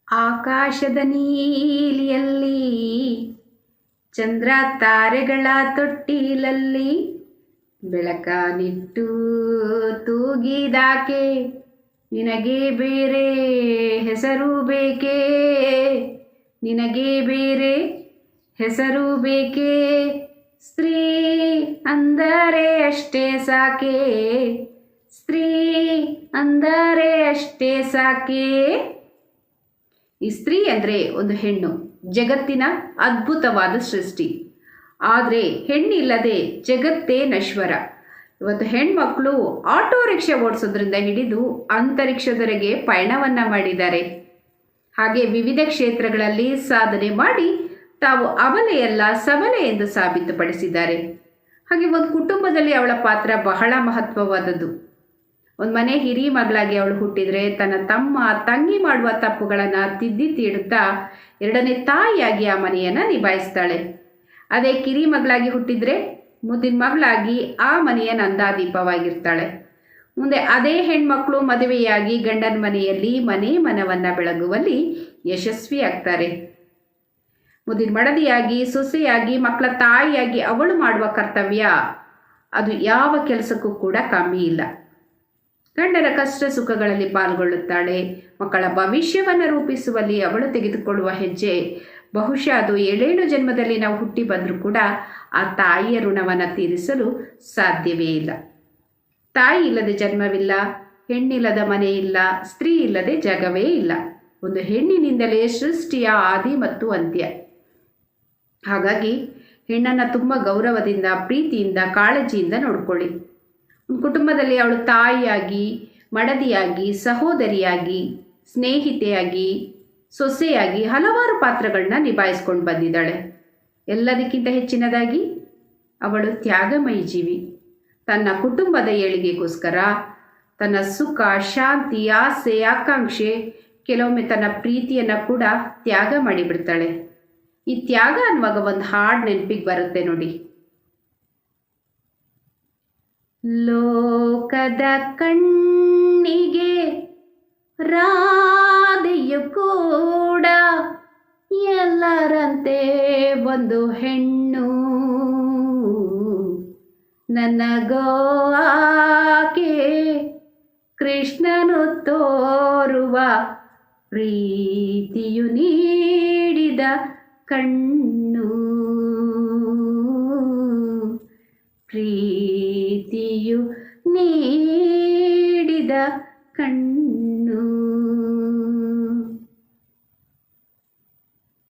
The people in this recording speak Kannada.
ಆಕಾಶದ ನೀಲಿಯಲ್ಲಿ ಚಂದ್ರ ತಾರೆಗಳ ತೊಟ್ಟಿಲಲ್ಲಿ ಬೆಳಕನಿಟ್ಟು ತೂಗಿದಾಕೆ ನಿನಗೆ ಬೇರೆ ಹೆಸರು ಬೇಕೇ, ನಿನಗೆ ಬೇರೆ ಹೆಸರು ಬೇಕೇ. ಸ್ತ್ರೀ ಅಂದರೆ ಅಷ್ಟೇ ಸಾಕೆ, ಸ್ತ್ರೀ ಅಂದರೆ ಅಷ್ಟೇ ಸಾಕೆ. ಈ ಸ್ತ್ರೀ ಅಂದರೆ ಒಂದು ಹೆಣ್ಣು, ಜಗತ್ತಿನ ಅದ್ಭುತವಾದ ಸೃಷ್ಟಿ. ಆದರೆ ಹೆಣ್ಣಿಲ್ಲದೆ ಜಗತ್ತೇ ನಶ್ವರ. ಇವತ್ತು ಹೆಣ್ಮಕ್ಳು ಆಟೋ ರಿಕ್ಷಾ ಓಡಿಸೋದ್ರಿಂದ ಹಿಡಿದು ಅಂತರಿಕ್ಷದವರೆಗೆ ಪಯಣವನ್ನು ಮಾಡಿದ್ದಾರೆ. ಹಾಗೆ ವಿವಿಧ ಕ್ಷೇತ್ರಗಳಲ್ಲಿ ಸಾಧನೆ ಮಾಡಿ ತಾವು ಅಬಲೆಯಲ್ಲ ಸಬಲೆ ಎಂದು ಸಾಬೀತುಪಡಿಸಿದ್ದಾರೆ. ಹಾಗೆ ಒಂದು ಕುಟುಂಬದಲ್ಲಿ ಅವಳ ಪಾತ್ರ ಬಹಳ ಮಹತ್ವವಾದದ್ದು. ಒಂದು ಮನೆ ಹಿರಿ ಮಗಳಾಗಿ ಅವಳು ಹುಟ್ಟಿದರೆ ತನ್ನ ತಮ್ಮ ತಂಗಿ ಮಾಡುವ ತಪ್ಪುಗಳನ್ನು ತಿದ್ದಿ ತೀಡುತ್ತಾ ಎರಡನೇ ತಾಯಿಯಾಗಿ ಆ ಮನೆಯನ್ನು ನಿಭಾಯಿಸ್ತಾಳೆ. ಅದೇ ಕಿರಿ ಮಗಳಾಗಿ ಹುಟ್ಟಿದರೆ ಮುದ್ದಿನ ಮಗಳಾಗಿ ಆ ಮನೆಯ ನಂದಾದೀಪವಾಗಿರ್ತಾಳೆ. ಮುಂದೆ ಅದೇ ಹೆಣ್ಮಕ್ಳು ಮದುವೆಯಾಗಿ ಗಂಡನ ಮನೆಯಲ್ಲಿ ಮನೆ ಮನವನ್ನು ಬೆಳಗುವಲ್ಲಿ ಯಶಸ್ವಿಯಾಗ್ತಾರೆ. ಮುದ್ದಿನ ಮಡದಿಯಾಗಿ ಸೊಸೆಯಾಗಿ ಮಕ್ಕಳ ತಾಯಿಯಾಗಿ ಅವಳು ಮಾಡುವ ಕರ್ತವ್ಯ ಅದು ಯಾವ ಕೆಲಸಕ್ಕೂ ಕೂಡ ಕಮ್ಮಿ ಇಲ್ಲ. ಗಂಡನ ಕಷ್ಟ ಸುಖಗಳಲ್ಲಿ ಪಾಲ್ಗೊಳ್ಳುತ್ತಾಳೆ. ಮಕ್ಕಳ ಭವಿಷ್ಯವನ್ನು ರೂಪಿಸುವಲ್ಲಿ ಅವಳು ತೆಗೆದುಕೊಳ್ಳುವ ಹೆಜ್ಜೆ ಬಹುಶಃ ಅದು 7 ಜನ್ಮದಲ್ಲಿ ನಾವು ಹುಟ್ಟಿ ಬಂದರೂ ಕೂಡ ಆ ತಾಯಿಯ ಋಣವನ್ನು ತೀರಿಸಲು ಸಾಧ್ಯವೇ ಇಲ್ಲ. ತಾಯಿ ಇಲ್ಲದೆ ಜನ್ಮವಿಲ್ಲ, ಹೆಣ್ಣಿಲ್ಲದ ಮನೆ ಇಲ್ಲ, ಸ್ತ್ರೀ ಇಲ್ಲದೆ ಜಗವೇ ಇಲ್ಲ. ಒಂದು ಹೆಣ್ಣಿನಿಂದಲೇ ಸೃಷ್ಟಿಯ ಆದಿ ಮತ್ತು ಅಂತ್ಯ. ಹಾಗಾಗಿ ಹೆಣ್ಣನ್ನು ತುಂಬ ಗೌರವದಿಂದ, ಪ್ರೀತಿಯಿಂದ, ಕಾಳಜಿಯಿಂದ ನೋಡ್ಕೊಳ್ಳಿ. ಒಂದು ಕುಟುಂಬದಲ್ಲಿ ಅವಳು ತಾಯಿಯಾಗಿ, ಮಡದಿಯಾಗಿ, ಸಹೋದರಿಯಾಗಿ, ಸ್ನೇಹಿತೆಯಾಗಿ, ಸೊಸೆಯಾಗಿ ಹಲವಾರು ಪಾತ್ರಗಳನ್ನ ನಿಭಾಯಿಸ್ಕೊಂಡು ಬಂದಿದ್ದಾಳೆ. ಎಲ್ಲದಕ್ಕಿಂತ ಹೆಚ್ಚಿನದಾಗಿ ಅವಳು ತ್ಯಾಗಮಯಿ ಜೀವಿ. ತನ್ನ ಕುಟುಂಬದ ಏಳಿಗೆಗೋಸ್ಕರ ತನ್ನ ಸುಖ, ಶಾಂತಿ, ಆಸೆ, ಆಕಾಂಕ್ಷೆ, ಕೆಲವೊಮ್ಮೆ ತನ್ನ ಪ್ರೀತಿಯನ್ನು ಕೂಡ ತ್ಯಾಗ ಮಾಡಿಬಿಡ್ತಾಳೆ. ಈ ತ್ಯಾಗ ಅನ್ನುವಾಗ ಒಂದು ಹಾಡು ನೆನಪಿಗೆ ಬರುತ್ತೆ ನೋಡಿ. ಲೋಕದ ಕಣ್ಣಿಗೆ ರಾಧೆಯು ಕೂಡ ಎಲ್ಲರಂತೆ ಒಂದು ಹೆಣ್ಣು, ನನಗೋ ಆಕೆ ಕೃಷ್ಣನು ತೋರುವ ಪ್ರೀತಿಯು ನೀಡಿದ ಕಣ್ಣು, ಪ್ರೀತಿಯು ನೀಡಿದ